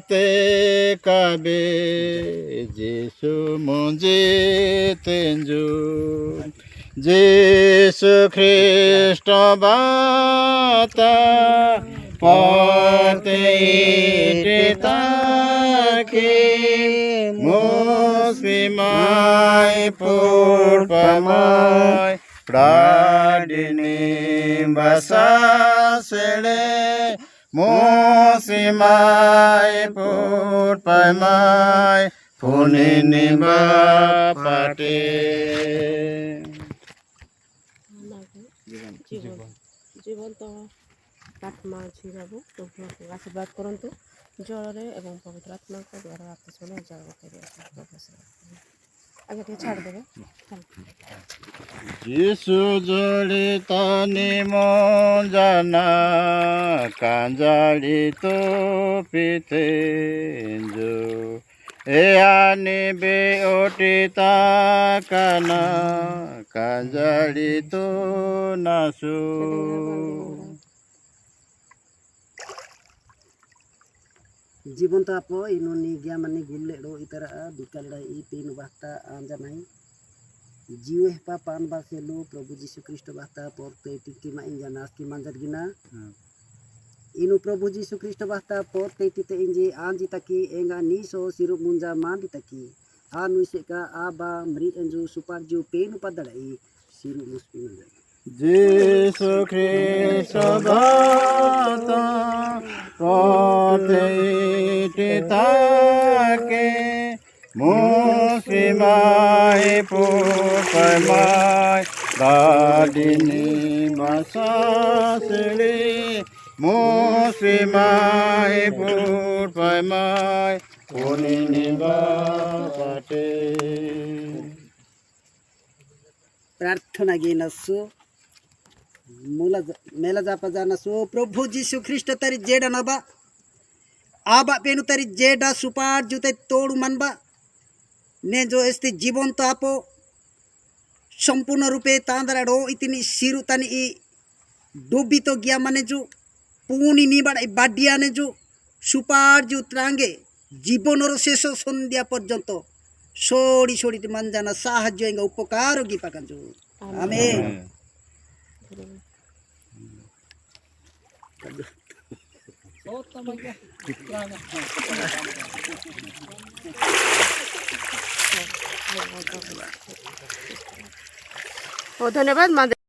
te kabe Jesu monje tenju Jesu Christo bata Pate ititake Muslimai purpamai Pradini basasele Muslimai purpamai Punini bapate জীবন্ত আত্মা ঝিরাবো প্রভুকে আশীর্বাদ করন্তু জଳରେ এবং পবিত্র আত্মাଙ୍କ ଦ୍ୱାରା ଆତ୍ମସ୍ୱନ ଉଜାଗର କରି ଆଜ୍ଞା ଟିକେ ଛାଡ଼ିଦେବେ Jisu joli tani monjana kanjali to pitenjo Eani be otita kana kanjali to nasu জীবন্ত আপো ইনুনি গিয়ামানি গুল্লেড়ো ইতারা বিকালড়া ই পেনু বার্তা আঞ্জানাই জিউ হেপা পান বাসেলু প্রভু যীশু খ্রিস্ট বার্তা পড়তে টিকিমা ইঞ্জানাস কি Manzar গিনা inu Prabhu Yesus Kristus bahta porte tite inji anji taki enga niso sirup munja mandi taki anu seka aba mri enju suparju penu padalai sirup muspin Jesu Christo bata porte titake muslimai purpamai dadini basasili Muslimai purpamai punini bapate प्रार्थना गिनसु मेला जापा जानसु प्रभु जीशु Christ तरी जेडा नबा आबा पेनु तरी जेडा सुपार जुते तोड़ू मनबा ने जो एस्ति जीवन तो आपो संपूर्ण रूपे तांदराडो इतनी सिरु तनी इ डूबी तो गया माने जो पुनी निबाड़ बाडिया ने जो सुपार जो त्रांगे जीवन शेष सन्ध्या पर्यंत सोड़ी सोड़ी मन जाना साहाय्य उपकार होगी पाकन जो आमेन धन्यवाद।